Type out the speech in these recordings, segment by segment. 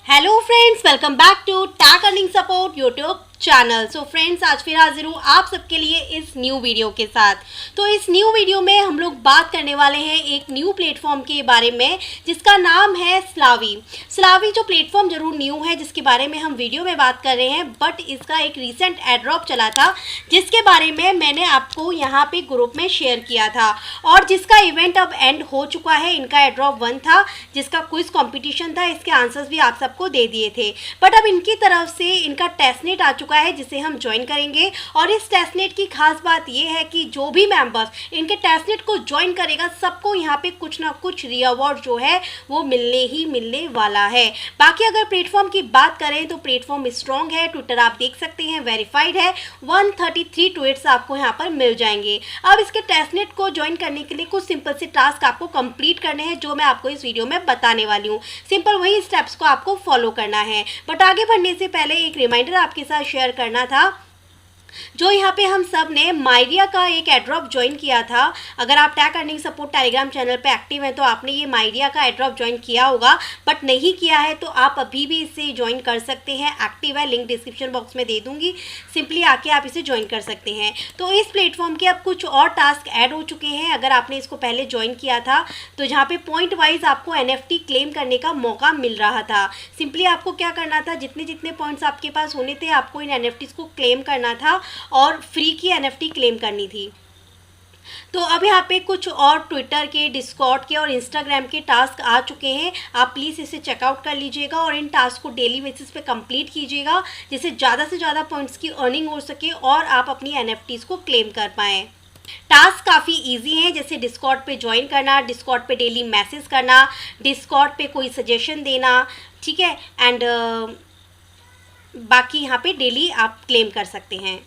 Hello friends, welcome back to tech earning support YouTube channel. So friends, आज फिर हाजिर हूँ आप सबके लिए इस न्यू वीडियो के साथ। तो इस न्यू वीडियो में हम लोग बात करने वाले हैं एक न्यू प्लेटफॉर्म के बारे में जिसका नाम है स्लावी। स्लावी जो प्लेटफॉर्म जरूर न्यू है जिसके बारे में हम वीडियो में बात कर रहे हैं, बट इसका एक रिसेंट एड्रॉप चला था जिसके बारे में मैंने आपको यहाँ पे ग्रुप में शेयर किया था और जिसका इवेंट अब एंड हो चुका है। इनका एड्रॉप 1 था जिसका क्विज कॉम्पिटिशन था, इसके आंसर्स भी आप सबको दे दिए थे। बट अब इनकी तरफ से इनका टेस्टनेट आ चुका है जिसे हम ज्वाइन करेंगे। और इस टेस्टनेट की खास बात यह है कि जो भी मेंबर्स इनके टेस्टनेट को ज्वाइन करेगा सबको यहाँ पे कुछ ना कुछ रीअवार्ड जो है वो मिलने वाला है। बाकी अगर प्लेटफॉर्म की बात करें तो प्लेटफॉर्म स्ट्रॉन्ग है, ट्विटर आप देख सकते हैं वेरीफाइड है, 133 ट्वीट्स आपको यहाँ पर मिल जाएंगे। अब इसके टेस्टनेट को ज्वाइन करने के लिए कुछ सिंपल से टास्क आपको कंप्लीट करने हैं जो मैं आपको इस वीडियो में बताने वाली हूँ। सिंपल वही स्टेप्स को आपको फॉलो करना है। बट आगे बढ़ने से पहले एक रिमाइंडर आपके साथ शेयर करना था। जो यहाँ पे हम सब ने माइरिया का एक एड्रॉप ज्वाइन किया था। अगर आप टैक अर्निंग सपोर्ट टेलीग्राम चैनल पे एक्टिव हैं तो आपने ये माइरिया का एड्रॉप ज्वाइन किया होगा, बट नहीं किया है तो आप अभी भी इसे ज्वाइन कर सकते हैं। एक्टिव है, लिंक डिस्क्रिप्शन बॉक्स में दे दूंगी, सिंपली आके आप इसे ज्वाइन कर सकते हैं। तो इस प्लेटफॉर्म के अब कुछ और टास्क ऐड हो चुके हैं। अगर आपने इसको पहले ज्वाइन किया था तो जहाँ पे पॉइंट वाइज आपको NFT क्लेम करने का मौका मिल रहा था। सिंपली आपको क्या करना था, जितने जितने पॉइंट्स आपके पास होने थे आपको इन NFTs को क्लेम करना था और फ्री की NFT क्लेम करनी थी। तो अब यहाँ पे कुछ और ट्विटर के, डिस्कॉर्ड के और इंस्टाग्राम के टास्क आ चुके हैं। आप प्लीज़ इसे चेकआउट कर लीजिएगा और इन टास्क को डेली बेसिस पे कंप्लीट कीजिएगा जिससे ज़्यादा से ज़्यादा पॉइंट्स की अर्निंग हो सके और आप अपनी NFTs को क्लेम कर पाएँ। टास्क काफ़ी इजी हैं, जैसे डिस्कॉर्ड पे ज्वाइन करना, डिस्कॉर्ड पे डेली मैसेज करना, डिस्कॉर्ड पे कोई सजेशन देना, ठीक है, एंड बाकी यहाँ पे डेली आप क्लेम कर सकते हैं।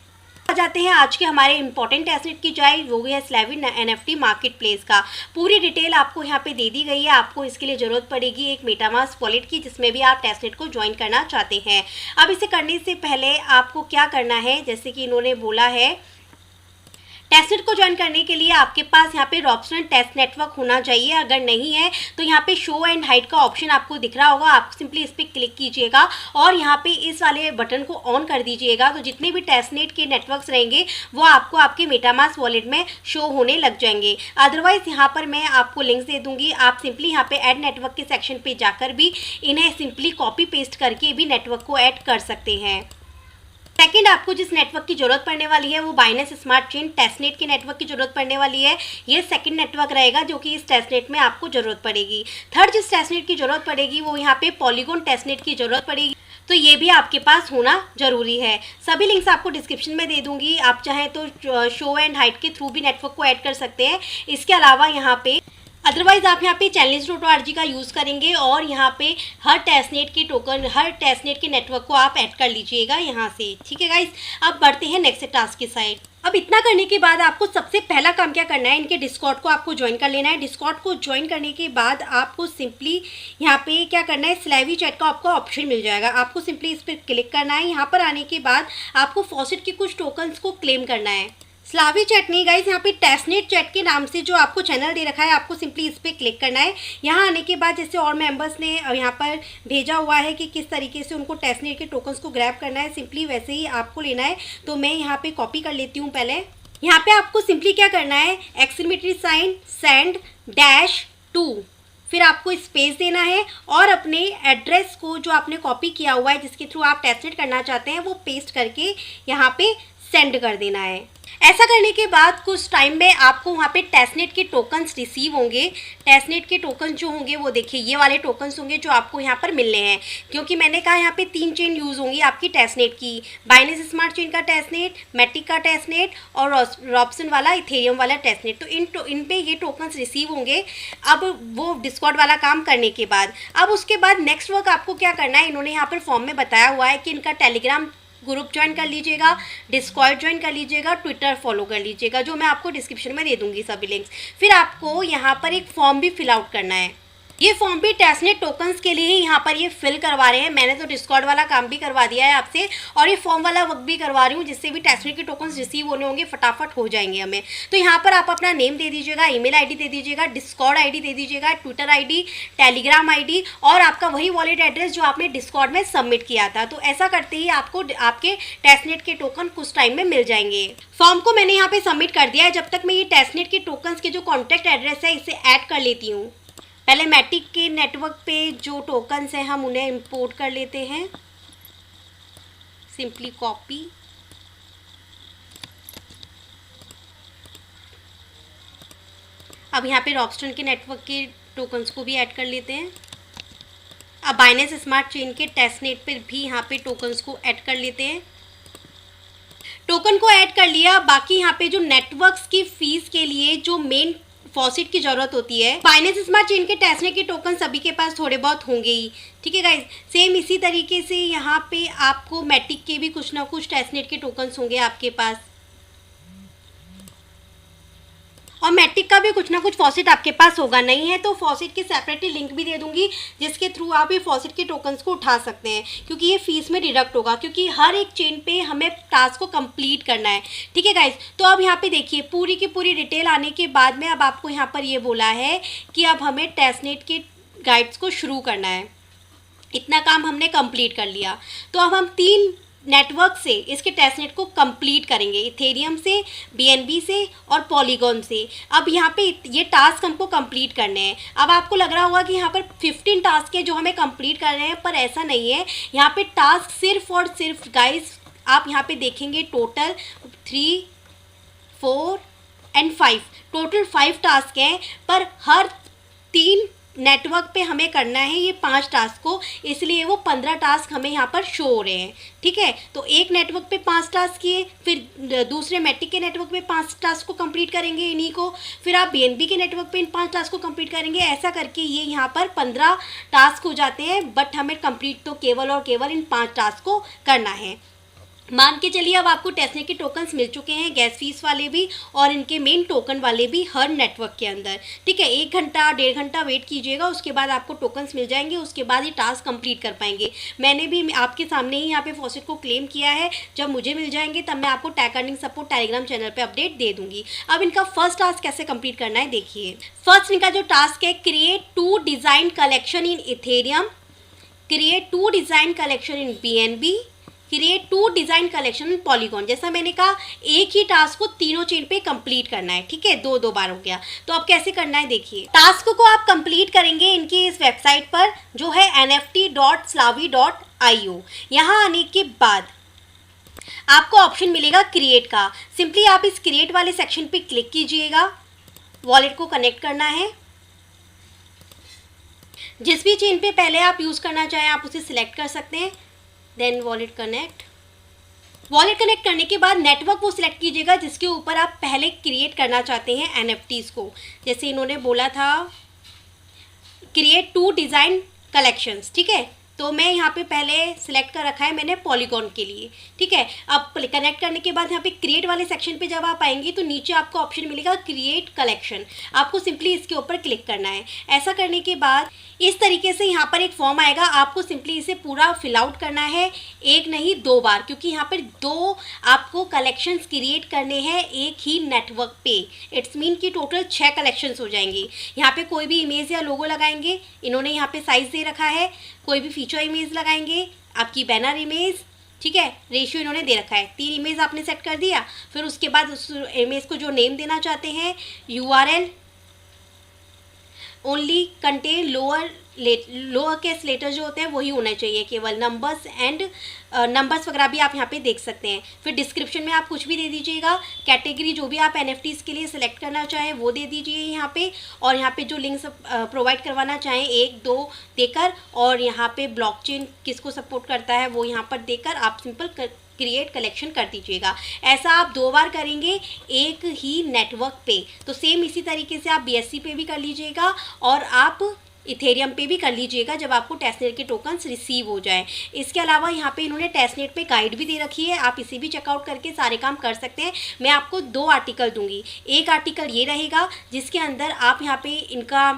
आ जाते हैं आज के हमारे इंपॉर्टेंट एसेट की जाए, वो है स्लावी NFT मार्केट प्लेस का। पूरी डिटेल आपको यहाँ पे दे दी गई है। आपको इसके लिए ज़रूरत पड़ेगी एक मेटामास्क वॉलेट की जिसमें भी आप टेस्टनेट को ज्वाइन करना चाहते हैं। अब इसे करने से पहले आपको क्या करना है, जैसे कि इन्होंने बोला है, टेस्टनेट को ज्वाइन करने के लिए आपके पास यहाँ पे रॉबसन टेस्ट नेटवर्क होना चाहिए। अगर नहीं है तो यहाँ पे शो एंड हाइड का ऑप्शन आपको दिख रहा होगा, आप सिंपली इस पर क्लिक कीजिएगा और यहाँ पे इस वाले बटन को ऑन कर दीजिएगा। तो जितने भी टेस्टनेट के नेटवर्क्स रहेंगे वो आपको आपके मेटामास्क वॉलेट में शो होने लग जाएंगे। अदरवाइज यहाँ पर मैं आपको लिंक्स दे दूँगी, आप सिंपली यहाँ पे ऐड नेटवर्क के सेक्शन पर जाकर भी इन्हें सिंपली कॉपी पेस्ट करके भी नेटवर्क को ऐड कर सकते हैं। सेकेंड, आपको जिस नेटवर्क की ज़रूरत पड़ने वाली है वो बाइनेंस स्मार्ट चेन टेस्टनेट के नेटवर्क की ज़रूरत पड़ने वाली है। ये सेकंड नेटवर्क रहेगा जो कि इस टेस्टनेट में आपको ज़रूरत पड़ेगी। थर्ड, जिस टेस्टनेट की ज़रूरत पड़ेगी वो यहाँ पे पॉलीगॉन टेस्टनेट की ज़रूरत पड़ेगी, तो ये भी आपके पास होना ज़रूरी है। सभी लिंक्स आपको डिस्क्रिप्शन में दे दूँगी, आप चाहें तो शो एंड हाइड के थ्रू भी नेटवर्क को ऐड कर सकते हैं। इसके अलावा यहाँ पे अदरवाइज आप यहाँ पे channels.org का यूज़ करेंगे और यहाँ पे हर टेस्टनेट के टोकन, हर टेस्टनेट के नेटवर्क को आप ऐड कर लीजिएगा यहाँ से, ठीक है गाइस। अब बढ़ते हैं नेक्स्ट टास्क की साइड। अब इतना करने के बाद आपको सबसे पहला काम क्या करना है, इनके डिस्कॉर्ड को आपको ज्वाइन कर लेना है। डिस्कॉर्ड को ज्वाइन करने के बाद आपको सिंपली यहाँ पे क्या करना है, स्लावी चैट का आपको ऑप्शन मिल जाएगा। आपको सिंपली इस पर क्लिक करना है। यहाँ पर आने के बाद आपको फॉसेट के कुछ टोकन्स को क्लेम करना है। स्लावी चैट नहीं गाइस, यहाँ पे टेस्टनेट चैट के नाम से जो आपको चैनल दे रखा है आपको सिंपली इस पर क्लिक करना है। यहाँ आने के बाद जैसे और मेंबर्स ने यहाँ पर भेजा हुआ है कि किस तरीके से उनको टेस्टनेट के टोकन्स को ग्रैब करना है, सिंपली वैसे ही आपको लेना है। तो मैं यहाँ पे कॉपी कर लेती हूँ। पहले यहाँ पे आपको सिंपली क्या करना है, एक्सक्लेमेटरी साइन सेंड -2, फिर आपको स्पेस देना है और अपने एड्रेस को जो आपने कॉपी किया हुआ है जिसके थ्रू आप टेस्टनेट करना चाहते हैं वो पेस्ट करके यहाँ पे सेंड कर देना है। ऐसा करने के बाद कुछ टाइम में आपको वहाँ पे टेस्टनेट के टोकन्स रिसीव होंगे। टेस्टनेट के टोकन्स जो होंगे वो देखिए ये वाले टोकन्स होंगे जो आपको यहाँ पर मिलने हैं, क्योंकि मैंने कहा यहाँ पे 3 चेन यूज़ होंगी आपकी टेस्टनेट की, बाइनेंस स्मार्ट चेन का टेस्टनेट, मैटिक का टेस्टनेट और रॉबसन वाला, इथेरियम वाला टेस्टनेट। तो इन पे ये टोकन्स रिसीव होंगे अब वो डिस्कॉर्ड वाला काम करने के बाद। अब उसके बाद नेक्स्ट वर्क आपको क्या करना है, इन्होंने यहाँ पर फॉर्म में बताया हुआ है कि इनका टेलीग्राम ग्रुप ज्वाइन कर लीजिएगा, डिस्कॉर्ड ज्वाइन कर लीजिएगा, ट्विटर फॉलो कर लीजिएगा, जो मैं आपको डिस्क्रिप्शन में दे दूंगी सभी लिंक्स। फिर आपको यहाँ पर एक फॉर्म भी फिल आउट करना है। ये फॉर्म भी टेस्टनेट टोकन्स के लिए ही यहाँ पर ये फिल करवा रहे हैं। मैंने तो डिस्कॉर्ड वाला काम भी करवा दिया है आपसे, और ये फॉर्म वाला वर्क भी करवा रही हूँ, जिससे भी टेस्टनेट के टोकन्स रिसीव होने होंगे, फटाफट हो जाएंगे हमें। तो यहाँ पर आप अपना नेम दे दीजिएगा, ईमेल आईडी दे दीजिएगा, डिस्कॉर्ड आईडी दे दीजिएगा, ट्विटर आईडी, टेलीग्राम आईडी और आपका वही वॉलेट एड्रेस जो आपने डिस्कॉर्ड में सबमिट किया था। तो ऐसा करते ही आपको आपके टेस्टनेट के टोकन कुछ टाइम में मिल जाएंगे। फॉर्म को मैंने यहाँ पे सबमिट कर दिया है। जब तक मैं ये टेस्टनेट के टोकन्स के जो कॉन्टैक्ट एड्रेस है इसे ऐड कर लेती हूँ। पहले मैटिक के नेटवर्क पे जो टोकन्स हैं हम उन्हें इंपोर्ट कर लेते हैं। सिंपली कॉपी, अब यहाँ पे रॉबस्टन के नेटवर्क के टोकन्स को भी ऐड कर लेते हैं। अब बाइनेंस स्मार्ट चेन के टेस्टनेट पर भी यहाँ पे टोकन्स को ऐड कर लेते हैं। टोकन को ऐड कर लिया। बाकी यहाँ पे जो नेटवर्क्स की फीस के लिए जो मेन फॉसिट की ज़रूरत होती है, बाइनेंस स्मार्ट चेन के टेस्टनेट के टोकन सभी के पास थोड़े बहुत होंगे ही, ठीक है गाइज। सेम इसी तरीके से यहाँ पे आपको मैटिक के भी कुछ ना कुछ टेस्टनेट के टोकन्स होंगे आपके पास, और मैटिक का भी कुछ ना कुछ फॉसिट आपके पास होगा। नहीं है तो फॉसिट की सेपरेटली लिंक भी दे दूंगी, जिसके थ्रू आप ये फॉसिट के टोकन्स को उठा सकते हैं, क्योंकि ये फीस में डिडक्ट होगा, क्योंकि हर एक चेन पे हमें टास्क को कंप्लीट करना है, ठीक है गाइज। तो अब यहाँ पे देखिए पूरी की पूरी डिटेल आने के बाद में अब आपको यहाँ पर ये बोला है कि अब हमें टेस्टनेट के गाइड्स को शुरू करना है। इतना काम हमने कंप्लीट कर लिया। तो अब हम 3 नेटवर्क से इसके टेस्टनेट को कंप्लीट करेंगे, इथेरियम से, BNB से और पॉलीगॉन से। अब यहाँ पे ये टास्क हमको कंप्लीट करने हैं। अब आपको लग रहा होगा कि यहाँ पर 15 टास्क है जो हमें कंप्लीट करने हैं, पर ऐसा नहीं है। यहाँ पे टास्क सिर्फ और सिर्फ गाइस आप यहाँ पे देखेंगे टोटल 3, 4 एंड 5, टोटल 5 टास्क हैं, पर हर 3 नेटवर्क पे हमें करना है ये 5 टास्क को, इसलिए वो 15 टास्क हमें यहाँ पर शो हो रहे हैं, ठीक है। तो एक नेटवर्क पे 5 टास्क किए, फिर दूसरे मैटिक के नेटवर्क पे 5 टास्क को कंप्लीट करेंगे इन्हीं को, फिर आप BNB के नेटवर्क पे इन 5 टास्क को कंप्लीट करेंगे। ऐसा करके ये यहाँ पर 15 टास्क हो जाते हैं, बट हमें कंप्लीट तो केवल और केवल इन 5 टास्क को करना है। मान के चलिए अब आपको टेस्टनेट के टोकन्स मिल चुके हैं, गैस फीस वाले भी और इनके मेन टोकन वाले भी हर नेटवर्क के अंदर, ठीक है। 1 घंटा 1.5 घंटा वेट कीजिएगा, उसके बाद आपको टोकन्स मिल जाएंगे, उसके बाद ये टास्क कंप्लीट कर पाएंगे। मैंने भी आपके सामने ही यहाँ पे फॉसिट को क्लेम किया है। जब मुझे मिल जाएंगे तब मैं आपको tag earning support Telegram channel पर अपडेट दे दूँगी। अब इनका फर्स्ट टास्क कैसे कंप्लीट करना है देखिए। फर्स्ट इनका जो टास्क है, create 2 design collection in Ethereum, create 2 design collection in BNB, create 2 design collection polygon. जैसा मैंने कहा एक ही टास्क को तीनों चेन पे कंप्लीट करना है, ठीक है। 2 बार हो गया। तो अब कैसे करना है देखिए। टास्क को आप कंप्लीट करेंगे इनकी इस वेबसाइट पर जो है nft.slavi.io। यहाँ आने के बाद आपको ऑप्शन मिलेगा क्रिएट का। सिंपली आप इस क्रिएट वाले सेक्शन पे क्लिक कीजिएगा। वॉलेट को कनेक्ट करना है। जिस भी चेन पे पहले आप यूज़ करना चाहें आप उसे सिलेक्ट कर सकते हैं। देन वॉलेट कनेक्ट करने के बाद नेटवर्क वो सिलेक्ट कीजिएगा जिसके ऊपर आप पहले क्रिएट करना चाहते हैं NFTs को। जैसे इन्होंने बोला था क्रिएट 2 डिज़ाइन कलेक्शंस, ठीक है। तो मैं यहाँ पे पहले सिलेक्ट कर रखा है मैंने पॉलीगॉन के लिए, ठीक है। अब कनेक्ट करने के बाद यहाँ पे क्रिएट वाले सेक्शन पे जब आप आएंगे तो नीचे आपको ऑप्शन मिलेगा क्रिएट कलेक्शन। आपको सिंपली इसके ऊपर क्लिक करना है। ऐसा करने के बाद इस तरीके से यहाँ पर एक फॉर्म आएगा। आपको सिंपली इसे पूरा फिल आउट करना है, 1 नहीं 2 बार, क्योंकि यहाँ पर 2 आपको कलेक्शंस क्रिएट करने हैं एक ही नेटवर्क पे। इट्स मीन कि टोटल 6 कलेक्शंस हो जाएंगे। यहाँ पे कोई भी इमेज या लोगो लगाएंगे, इन्होंने यहाँ पे साइज़ दे रखा है। कोई भी फीचर इमेज लगाएंगे, आपकी बैनर इमेज, ठीक है। रेशियो इन्होंने दे रखा है, 3 इमेज आपने सेट कर दिया। फिर उसके बाद उस इमेज को जो नेम देना चाहते हैं, URL only contain lower case letter जो होते हैं वही होना चाहिए, केवल नंबर्स एंड नंबर्स वगैरह भी आप यहाँ पे देख सकते हैं। फिर डिस्क्रिप्शन में आप कुछ भी दे दीजिएगा। कैटेगरी जो भी आप NFTs के लिए सिलेक्ट करना चाहें वो दे दीजिए यहाँ पे, और यहाँ पे जो लिंक्स प्रोवाइड करवाना चाहें 1, 2 देकर, और यहाँ पे ब्लॉकचेन किसको सपोर्ट करता है वो यहाँ पर देकर आप सिंपल क्रिएट कलेक्शन कर दीजिएगा। ऐसा आप 2 बार करेंगे एक ही नेटवर्क पे। तो सेम इसी तरीके से आप BSC पे भी कर लीजिएगा और आप इथेरियम पे भी कर लीजिएगा जब आपको टेस्टनेट के टोकन्स रिसीव हो जाएं। इसके अलावा यहाँ पे इन्होंने टेस्टनेट पे गाइड भी दे रखी है, आप इसे भी चेकआउट करके सारे काम कर सकते हैं। मैं आपको 2 आर्टिकल दूंगी। एक आर्टिकल ये रहेगा जिसके अंदर आप यहाँ पे इनका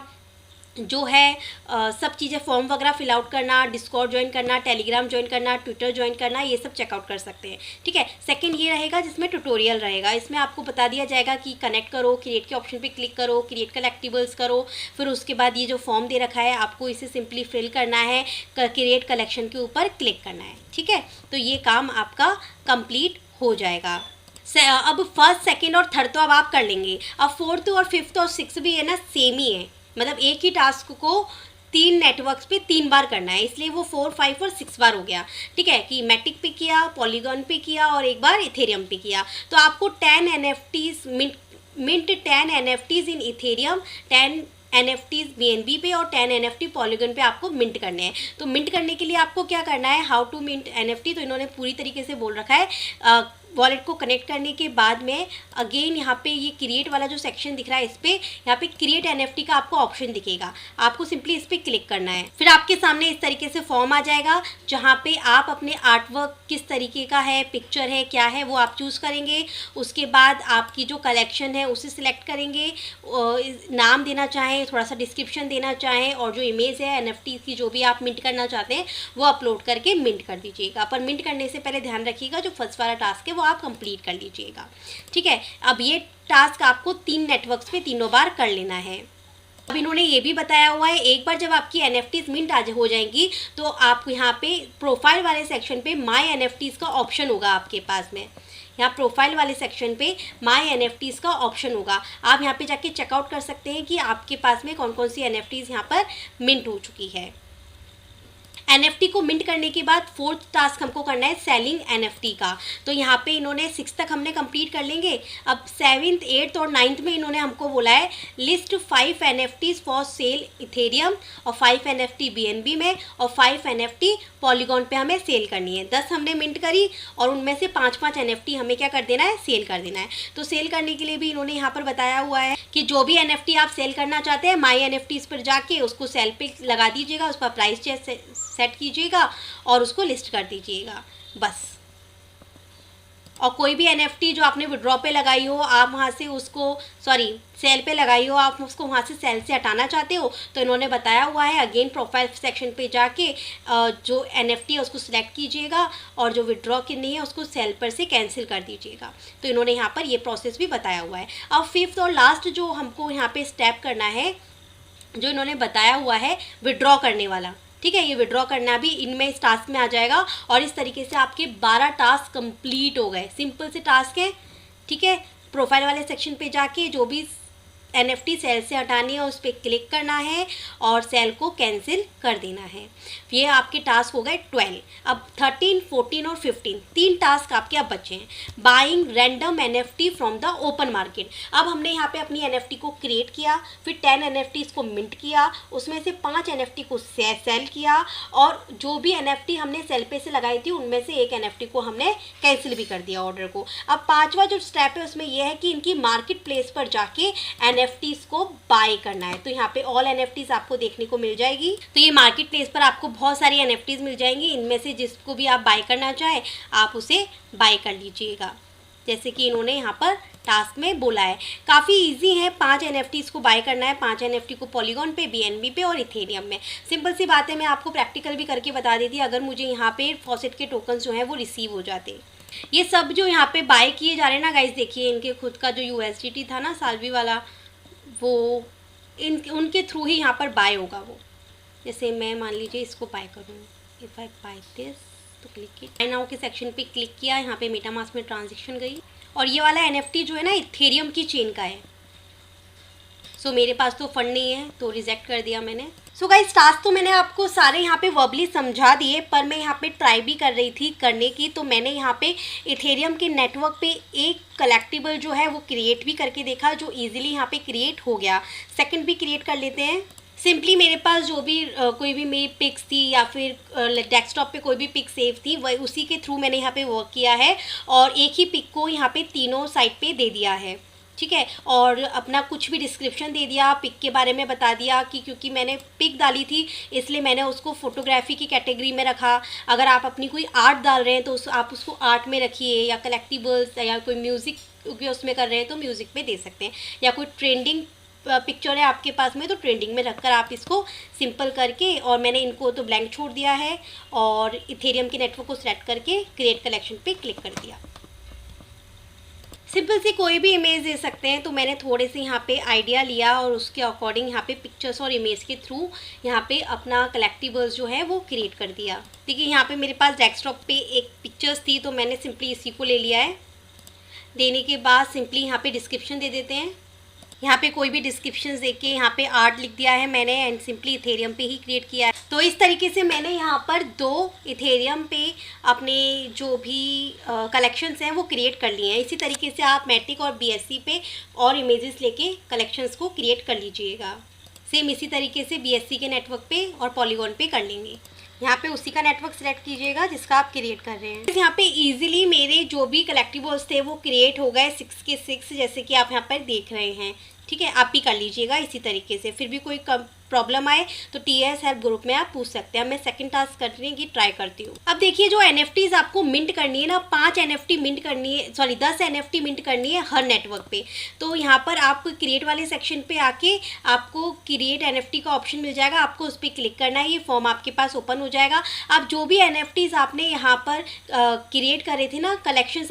जो है सब चीज़ें फॉर्म वगैरह फिल आउट करना, डिस्कॉर्ड ज्वाइन करना, टेलीग्राम ज्वाइन करना, ट्विटर ज्वाइन करना, ये सब चेकआउट कर सकते हैं। ठीक है, सेकंड ये रहेगा जिसमें ट्यूटोरियल रहेगा। इसमें आपको बता दिया जाएगा कि कनेक्ट करो, क्रिएट के ऑप्शन पे क्लिक करो, क्रिएट कलेक्टिबल्स करो, फिर उसके बाद ये जो फॉर्म दे रखा है आपको इसे सिंपली फिल करना है, क्रिएट कलेक्शन के ऊपर क्लिक करना है। ठीक है, तो ये काम आपका कंप्लीट हो जाएगा। अब फर्स्ट, सेकेंड और थर्ड तो अब आप कर लेंगे। अब फोर्थ और फिफ्थ और सिक्स भी है ना, सेम ही है, मतलब एक ही टास्क को 3 नेटवर्क्स पे 3 बार करना है, इसलिए वो 4, 5 और 6 बार हो गया। ठीक है, कि मैटिक पे किया, पॉलीगॉन पे किया और एक बार इथेरियम पे किया। तो आपको 10 NFTs मिंट 10 NFTs इन इथेरियम, 10 NFTs BNB पे और 10 NFT पॉलीगन पे आपको मिंट करने हैं। तो मिंट करने के लिए आपको क्या करना है, हाउ टू मिंट NFT, तो इन्होंने पूरी तरीके से बोल रखा है। वॉलेट को कनेक्ट करने के बाद में अगेन यहाँ पे ये क्रिएट वाला जो सेक्शन दिख रहा है, इस पर यहाँ पे क्रिएट NFT का आपको ऑप्शन दिखेगा, आपको सिंपली इस पर क्लिक करना है। फिर आपके सामने इस तरीके से फॉर्म आ जाएगा जहाँ पे आप अपने आर्टवर्क किस तरीके का है, पिक्चर है, क्या है, वो आप चूज़ करेंगे। उसके बाद आपकी जो कलेक्शन है उसे सिलेक्ट करेंगे, नाम देना चाहें, थोड़ा सा डिस्क्रिप्शन देना चाहें, और जो इमेज है NFT की जो भी आप मिंट करना चाहते हैं वो अपलोड करके मिंट कर दीजिएगा। पर मिंट करने से पहले ध्यान रखिएगा जो फर्स्ट वाला टास्क है वो आप कंप्लीट कर लीजिएगा। ठीक है, अब ये टास्क आपको 3 नेटवर्क्स पे 3 बार कर लेना है। अब इन्होंने ये भी बताया हुआ है, एक बार जब आपकी NFTs मिंट हो जाएंगी तो आपको यहाँ पे प्रोफाइल वाले सेक्शन पे माई NFTs का ऑप्शन होगा आपके पास में। यहाँ प्रोफाइल वाले सेक्शन पे माई NFTs का ऑप्शन होगा, आप यहाँ पे जाके चेकआउट कर सकते हैं कि आपके पास में कौन कौन सी NFTs यहाँ पर मिंट हो चुकी है। NFT को मिंट करने के बाद फोर्थ टास्क हमको करना है सेलिंग NFT का। तो यहाँ पे इन्होंने 6 तक हमने कंप्लीट कर लेंगे। अब 7th, 8th और 9th में इन्होंने हमको बोला है list 5 NFTs for sale Ethereum और 5 NFT BNB में और 5 NFT पॉलीगॉन पे हमें सेल करनी है। 10 हमने मिंट करी और उनमें से 5-5 NFT हमें क्या कर देना है, सेल कर देना है। तो सेल करने के लिए भी इन्होंने यहाँ पर बताया हुआ है कि जो भी NFT आप सेल करना चाहते हैं माई NFTs पर जाके उसको सेल पे लगा दीजिएगा, उस पर प्राइस सेट कीजिएगा और उसको लिस्ट कर दीजिएगा बस। और कोई भी NFT जो आपने विड्रॉ पे लगाई हो, आप वहाँ से उसको सेल पे लगाई हो, आप उसको वहाँ से सेल से हटाना चाहते हो तो इन्होंने बताया हुआ है अगेन प्रोफाइल सेक्शन पे जाके जो NFT है उसको सिलेक्ट कीजिएगा और जो विड्रॉ करनी है उसको सेल पर से कैंसिल कर दीजिएगा। तो इन्होंने यहाँ पर ये प्रोसेस भी बताया हुआ है। अब फिफ्थ और लास्ट जो हमको यहाँ पे स्टेप करना है, जो इन्होंने बताया हुआ है विड्रॉ करने वाला। ठीक है, ये विड्रॉ करना भी इनमें इस टास्क में आ जाएगा और इस तरीके से आपके 12 टास्क कंप्लीट हो गए। सिंपल से टास्क है। ठीक है, प्रोफाइल वाले सेक्शन पे जाके जो भी NFT सेल से हटानी है उस पर क्लिक करना है और सेल को कैंसिल कर देना है। ये आपके टास्क हो गए 12। अब 13, 14 और 15 3 टास्क आपके अब बचे हैं। Buying random NFT from the open market. अब हमने यहाँ पे अपनी NFT को क्रिएट किया, फिर 10 NFTs को मिंट किया, उसमें से 5 NFT को सेल किया और जो भी NFT हमने सेल पे से लगाई थी उनमें से एक NFT को हमने कैंसिल भी कर दिया ऑर्डर को। अब 5वां जो स्टेप है उसमें यह है कि इनकी मार्केट प्लेस पर जाके NFTs को बाय करना है। तो यहाँ पे ऑल NFTs आपको देखने को मिल जाएगी। तो ये मार्केट प्लेस पर आपको बहुत सारी NFTs मिल जाएंगी, इनमें से जिसको भी आप बाय करना चाहे आप उसे बाय कर लीजिएगा, जैसे कि इन्होंने यहाँ पर टास्क में बोला है। काफ़ी इजी है, 5 NFTs को बाय करना है, 5 NFT को पॉलीगॉन पे, BNB पे और इथेरियम में। सिंपल सी बात है, मैं आपको प्रैक्टिकल भी करके बता देती अगर मुझे यहाँ पे फॉसेट के टोकन्स जो हैं वो रिसीव हो जाते। ये सब जो यहाँ पे बाय किए जा रहे हैं ना गाइस, देखिए इनके खुद का जो USDT था ना साल्वी वाला, वो उनके थ्रू ही यहाँ पर बाय होगा। वो जैसे मैं मान लीजिए इसको बाय करूँ, इफ़ आई बाय दिस तो क्लिक बाय नाउ के सेक्शन पे क्लिक किया, यहाँ पे मेटामास्क में ट्रांजेक्शन गई और ये वाला NFT जो है ना इथेरियम की चेन का है। सो मेरे पास तो फंड नहीं है तो रिजेक्ट कर दिया मैंने। सो गाइस टास्क तो मैंने आपको सारे यहाँ पे वर्बली समझा दिए, पर मैं यहाँ पे ट्राई भी कर रही थी करने की। तो मैंने यहाँ पे इथेरियम के नेटवर्क पे एक कलेक्टिबल जो है वो क्रिएट भी करके देखा, जो इजीली यहाँ पे क्रिएट हो गया। सेकंड भी क्रिएट कर लेते हैं। सिंपली मेरे पास जो भी कोई भी मेरी पिक्स थी या फिर डेस्कटॉप पे कोई भी पिक सेव थी, वही उसी के थ्रू मैंने यहाँ पे वर्क किया है और एक ही पिक को यहाँ पे तीनों साइड पे दे दिया है। ठीक है, और अपना कुछ भी डिस्क्रिप्शन दे दिया, पिक के बारे में बता दिया कि क्योंकि मैंने पिक डाली थी इसलिए मैंने उसको फोटोग्राफी की कैटेगरी में रखा। अगर आप अपनी कोई आर्ट डाल रहे हैं तो आप उसको आर्ट में रखिए, या कलेक्टिबल्स या कोई म्यूज़िक उसमें कर रहे हैं तो म्यूज़िक में दे सकते हैं, या कोई ट्रेंडिंग पिक्चर है आपके पास में तो ट्रेंडिंग में रखकर आप इसको सिंपल करके, और मैंने इनको तो ब्लैंक छोड़ दिया है और इथेरियम के नेटवर्क को सेलेक्ट करके क्रिएट कलेक्शन पे क्लिक कर दिया। सिंपल सी कोई भी इमेज दे सकते हैं, तो मैंने थोड़े से यहाँ पे आइडिया लिया और उसके अकॉर्डिंग यहाँ पे पिक्चर्स और इमेज के थ्रू यहाँ पे अपना कलेक्टिबल्स जो है वो क्रिएट कर दिया। देखिए यहाँ पे मेरे पास डेस्कटॉप पे एक पिक्चर्स थी तो मैंने सिंपली इसी को ले लिया है। देने के बाद सिंपली यहाँ पे डिस्क्रिप्शन दे देते हैं। यहाँ पे कोई भी डिस्क्रिप्शन देके यहाँ पे आर्ट लिख दिया है मैंने एंड सिंपली इथेरियम पे ही क्रिएट किया है। तो इस तरीके से मैंने यहाँ पर 2 इथेरियम पे अपने जो भी कलेक्शंस हैं वो क्रिएट कर लिए हैं। इसी तरीके से आप मैट्रिक और बीएससी पे और इमेजेस लेके कलेक्शंस को क्रिएट कर लीजिएगा। सेम इसी तरीके से बीएससी के नेटवर्क पे और पॉलीगॉन पे कर लेंगे। यहाँ पे उसी का नेटवर्क सेलेक्ट कीजिएगा जिसका आप क्रिएट कर रहे हैं। यहाँ पे इजीली मेरे जो भी कलेक्टिबल्स थे वो क्रिएट हो गए 6 के 6, जैसे कि आप यहाँ पर देख रहे हैं। ठीक है, आप भी कर लीजिएगा इसी तरीके से। फिर भी कोई प्रॉब्लम आए तो टीएस हेल्प ग्रुप में आप पूछ सकते हैं। मैं सेकंड टास्क करने की ट्राई करती हूँ। अब देखिए जो एनएफटीज आपको मिंट करनी है ना, 5 एनएफटी मिंट करनी है, सॉरी 10 एनएफटी मिंट करनी है हर नेटवर्क पे। तो यहाँ पर आप क्रिएट वाले सेक्शन पे आके आपको क्रिएट एनएफटी का ऑप्शन मिल जाएगा, आपको उस पर क्लिक करना है। ये फॉर्म आपके पास ओपन हो जाएगा। आप जो भी एनएफटीज आपने यहाँ पर क्रिएट करे थे ना,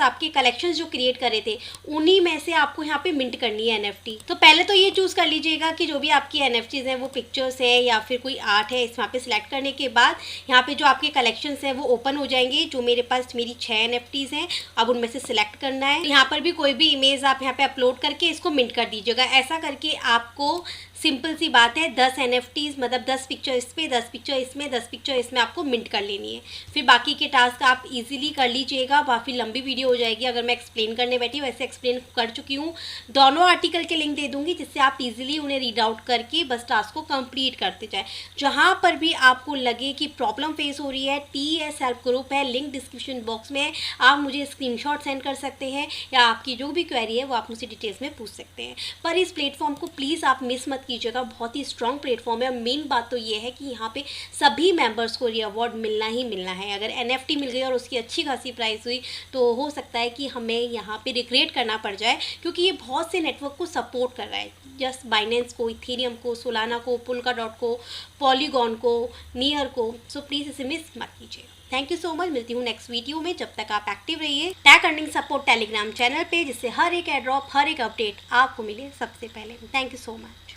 आपके कलेक्शंस जो क्रिएट करे थे उन्हीं में से आपको यहाँ पे मिंट करनी है एनएफटी। तो पहले तो ये चूज़ कर लीजिएगा कि जो भी आपकी एनएफटीज हैं वो पिक्चर्स है या फिर कोई आर्ट है। इस वहाँ पे सिलेक्ट करने के बाद यहाँ पे जो आपके कलेक्शंस हैं वो ओपन हो जाएंगे। जो मेरे पास मेरी 6 एनएफटीज हैं, अब उनमें से सिलेक्ट करना है। यहाँ पर भी कोई भी इमेज आप यहाँ पे अपलोड करके इसको मिंट कर दीजिएगा। ऐसा करके आपको सिंपल सी बात है 10 एनएफटीज मतलब 10 पिक्चर इस पे, 10 पिक्चर इसमें, 10 पिक्चर इसमें आपको मिंट कर लेनी है। फिर बाकी के टास्क आप इजीली कर लीजिएगा। काफ़ी लंबी वीडियो हो जाएगी अगर मैं एक्सप्लेन करने बैठी हूँ, वैसे एक्सप्लेन कर चुकी हूँ। दोनों आर्टिकल के लिंक दे दूँगी जिससे आप इजीली उन्हें रीड आउट करके बस टास्क को कंप्लीट करते जाए। जहाँ पर भी आपको लगे कि प्रॉब्लम फेस हो रही है, टीएस हेल्प ग्रुप है, लिंक डिस्क्रिप्शन बॉक्स में है। आप मुझे स्क्रीनशॉट सेंड कर सकते हैं या आपकी जो भी क्वेरी है वो आप मुझसे डिटेल्स में पूछ सकते हैं। पर इस प्लेटफॉर्म को प्लीज़ आप मिस मत कीजिएगा, बहुत ही स्ट्रॉन्ग प्लेटफॉर्म है। मेन बात तो ये है कि यहाँ पे सभी मेंबर्स को ये अवार्ड मिलना ही मिलना है। अगर एनएफटी मिल गई और उसकी अच्छी खासी प्राइस हुई तो हो सकता है कि हमें यहाँ पे रिग्रेट करना पड़ जाए, क्योंकि ये बहुत से नेटवर्क को सपोर्ट कर रहा है। जस्ट बाइनेंस को, इथेरियम को, सोलाना को, पोल्काडॉट को, पॉलीगॉन को, नियर को। सो प्लीज़ इसे मिस मत कीजिए। Thank you so much. मिलती हूँ नेक्स्ट वीडियो में। जब तक आप एक्टिव रहिए tag earning support Telegram channel पे, जिससे हर एक एयर ड्रॉप, हर एक अपडेट आपको मिले सबसे पहले। Thank you so much.